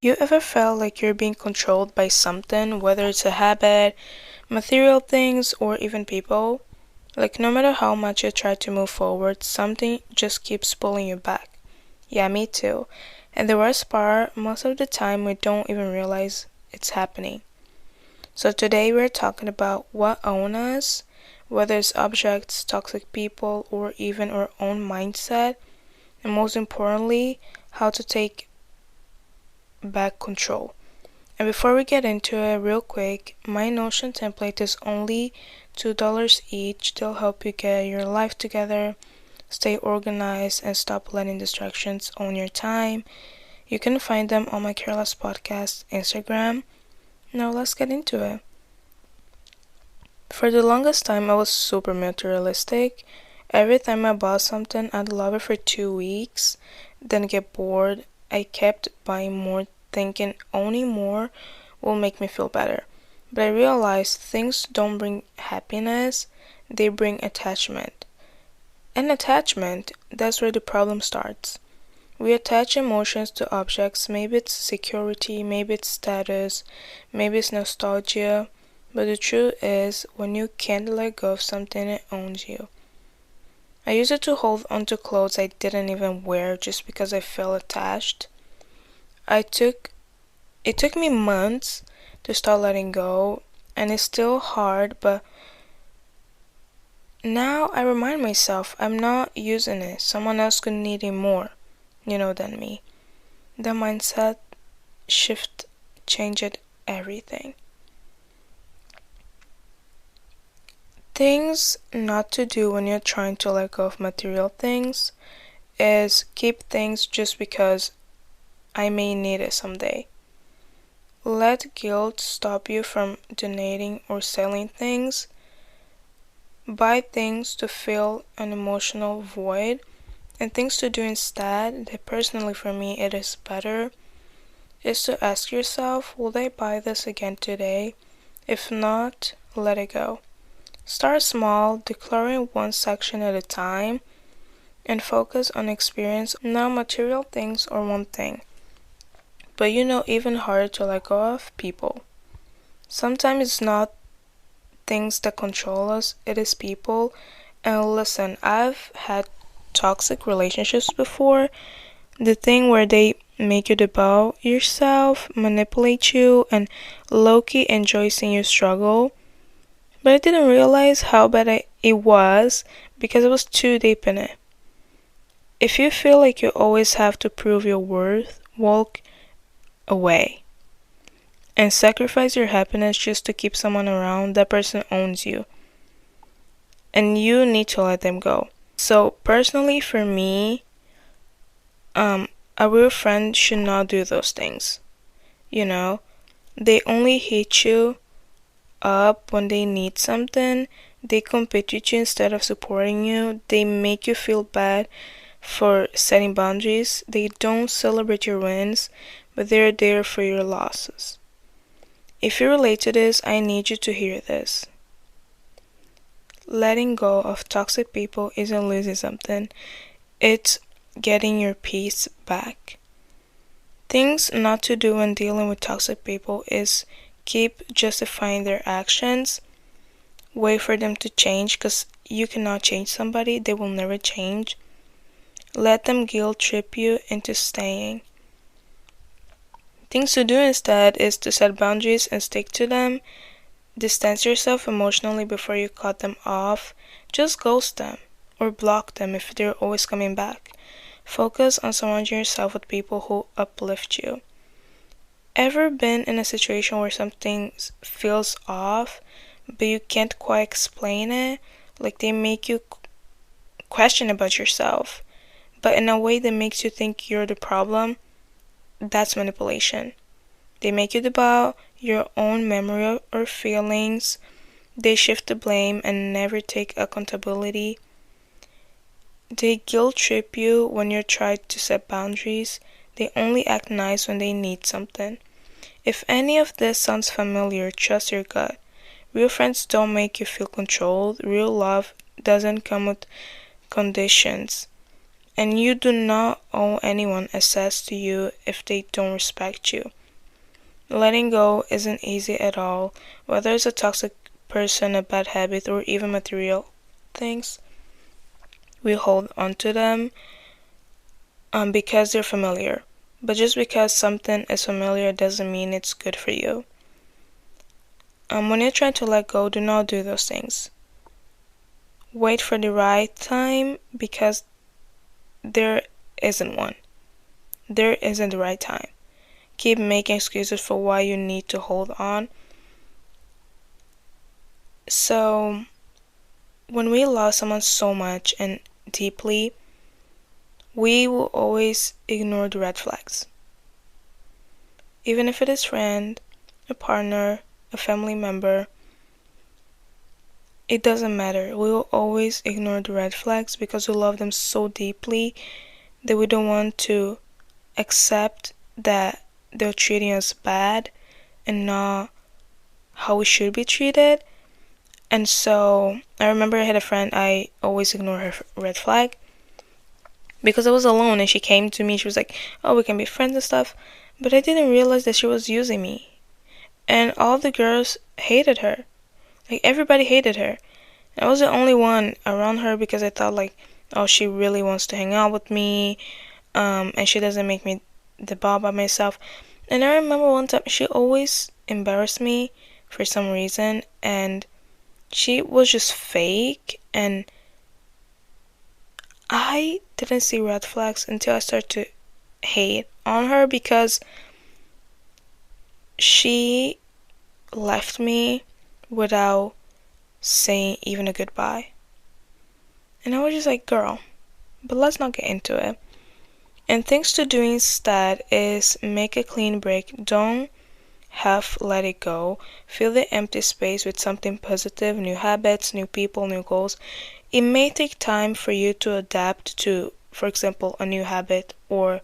You ever felt like you're being controlled by something, whether it's a habit, material things, or even people? Like, no matter how much you try to move forward, something just keeps pulling you back. Yeah, me too. And the worst part, most of the time we don't even realize it's happening. So today we're talking about what owns us, whether it's objects, toxic people, or even our own mindset, and most importantly, how to take back control. And before we get into it, real quick, my Notion template is only $2 each. They'll help you get your life together, stay organized, and stop letting distractions own your time. You can find them on my Careless Podcast Instagram. Now let's get into it. For the longest time, I was super materialistic. Every time I bought something, I'd love it for 2 weeks, then get bored. I kept buying more, thinking owning more will make me feel better. But I realized things don't bring happiness, they bring attachment. And attachment, that's where the problem starts. We attach emotions to objects. Maybe it's security, maybe it's status, maybe it's nostalgia. But the truth is, when you can't let go of something, it owns you. I used it to hold onto clothes I didn't even wear just because I felt attached. It took me months to start letting go, and it's still hard, but now I remind myself I'm not using it. Someone else could need it more, than me. The mindset shift changed everything. Things not to do when you're trying to let go of material things is keep things just because I may need it someday. Let guilt stop you from donating or selling things. Buy things to fill an emotional void and things to do instead, that personally for me it is better, is to ask yourself, will I buy this again today? If not, let it go. Start small, declaring one section at a time, and focus on experience, not material things or one thing. But even harder to let go of people. Sometimes it's not things that control us, it is people. And listen, I've had toxic relationships before. The thing where they make you doubt yourself, manipulate you, and low-key enjoy seeing you struggle. But I didn't realize how bad it was because I was too deep in it. If you feel like you always have to prove your worth, walk away. And sacrifice your happiness just to keep someone around. That person owns you. And you need to let them go. So personally for me, a real friend should not do those things. They only hit you up when they need something. They compete with you instead of supporting you. They make you feel bad for setting boundaries. They don't celebrate your wins, but they're there for your losses. If you relate to this, I need you to hear this. Letting go of toxic people isn't losing something. It's getting your peace back. Things not to do when dealing with toxic people is keep justifying their actions. Wait for them to change, because you cannot change somebody. They will never change. Let them guilt trip you into staying. Things to do instead is to set boundaries and stick to them. Distance yourself emotionally before you cut them off. Just ghost them or block them if they're always coming back. Focus on surrounding yourself with people who uplift you. Ever been in a situation where something feels off, but you can't quite explain it? Like they make you question about yourself, but in a way that makes you think you're the problem? That's manipulation. They make you doubt your own memory or feelings. They shift the blame and never take accountability. They guilt trip you when you try to set boundaries. They only act nice when they need something. If any of this sounds familiar, trust your gut. Real friends don't make you feel controlled. Real love doesn't come with conditions. And you do not owe anyone access to you if they don't respect you. Letting go isn't easy at all, whether it's a toxic person, a bad habit, or even material things. We hold on to them because they're familiar. But just because something is familiar doesn't mean it's good for you. When you're trying to let go, do not do those things. Wait for the right time, because there isn't one. There isn't the right time. Keep making excuses for why you need to hold on. So, when we love someone so much and deeply, we will always ignore the red flags. Even if it is a friend, a partner, a family member, it doesn't matter. We will always ignore the red flags because we love them so deeply that we don't want to accept that they're treating us bad and not how we should be treated. And so I remember I had a friend, I always ignore her red flag because I was alone, and she came to me, she was like, oh, we can be friends and stuff. But I didn't realize that she was using me. And all the girls hated her. Like, everybody hated her. And I was the only one around her because I thought, like, oh, she really wants to hang out with me, and she doesn't make me the ball by myself. And I remember one time she always embarrassed me for some reason, and she was just fake, and I didn't see red flags until I started to hate on her because she left me without saying even a goodbye. And I was just like, girl, but let's not get into it. And things to do instead is make a clean break. Don't half let it go. Fill the empty space with something positive, new habits, new people, new goals. It may take time for you to adapt to, for example, a new habit or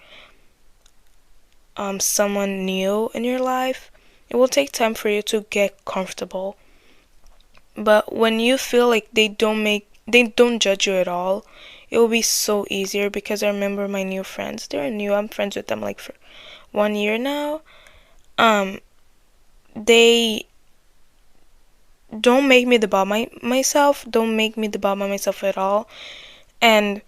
someone new in your life. It will take time for you to get comfortable. But when you feel like they don't judge you at all, it will be so easier. Because I remember my new friends. They're new. I'm friends with them like for 1 year now. They don't make me the bomb myself. Don't make me the bomb by myself at all. And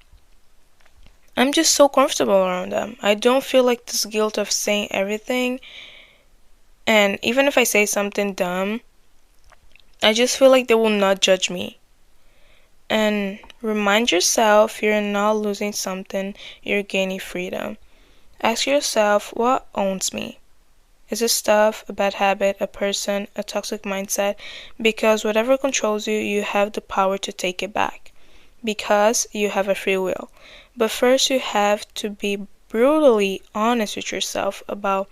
I'm just so comfortable around them. I don't feel like this guilt of saying everything. And even if I say something dumb, I just feel like they will not judge me. And remind yourself you're not losing something, you're gaining freedom. Ask yourself, what owns me? Is it stuff, a bad habit, a person, a toxic mindset? Because whatever controls you, you have the power to take it back. Because you have a free will. But first you have to be brutally honest with yourself about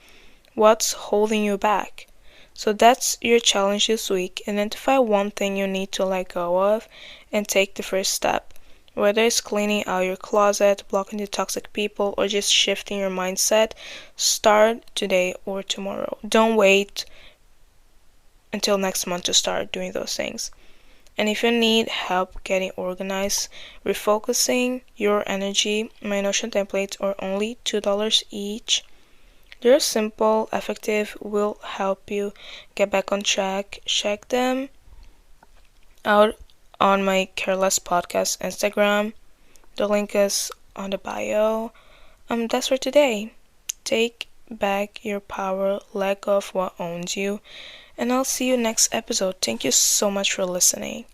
what's holding you back. So that's your challenge this week. Identify one thing you need to let go of and take the first step. Whether it's cleaning out your closet, blocking the toxic people, or just shifting your mindset, start today or tomorrow. Don't wait until next month to start doing those things. And if you need help getting organized, refocusing your energy, my Notion templates are only $2 each. They're simple, effective, will help you get back on track. Check them out on my Careless Podcast Instagram. The link is on the bio. That's for today. Take back your power, let go of what owns you, and I'll see you next episode. Thank you so much for listening.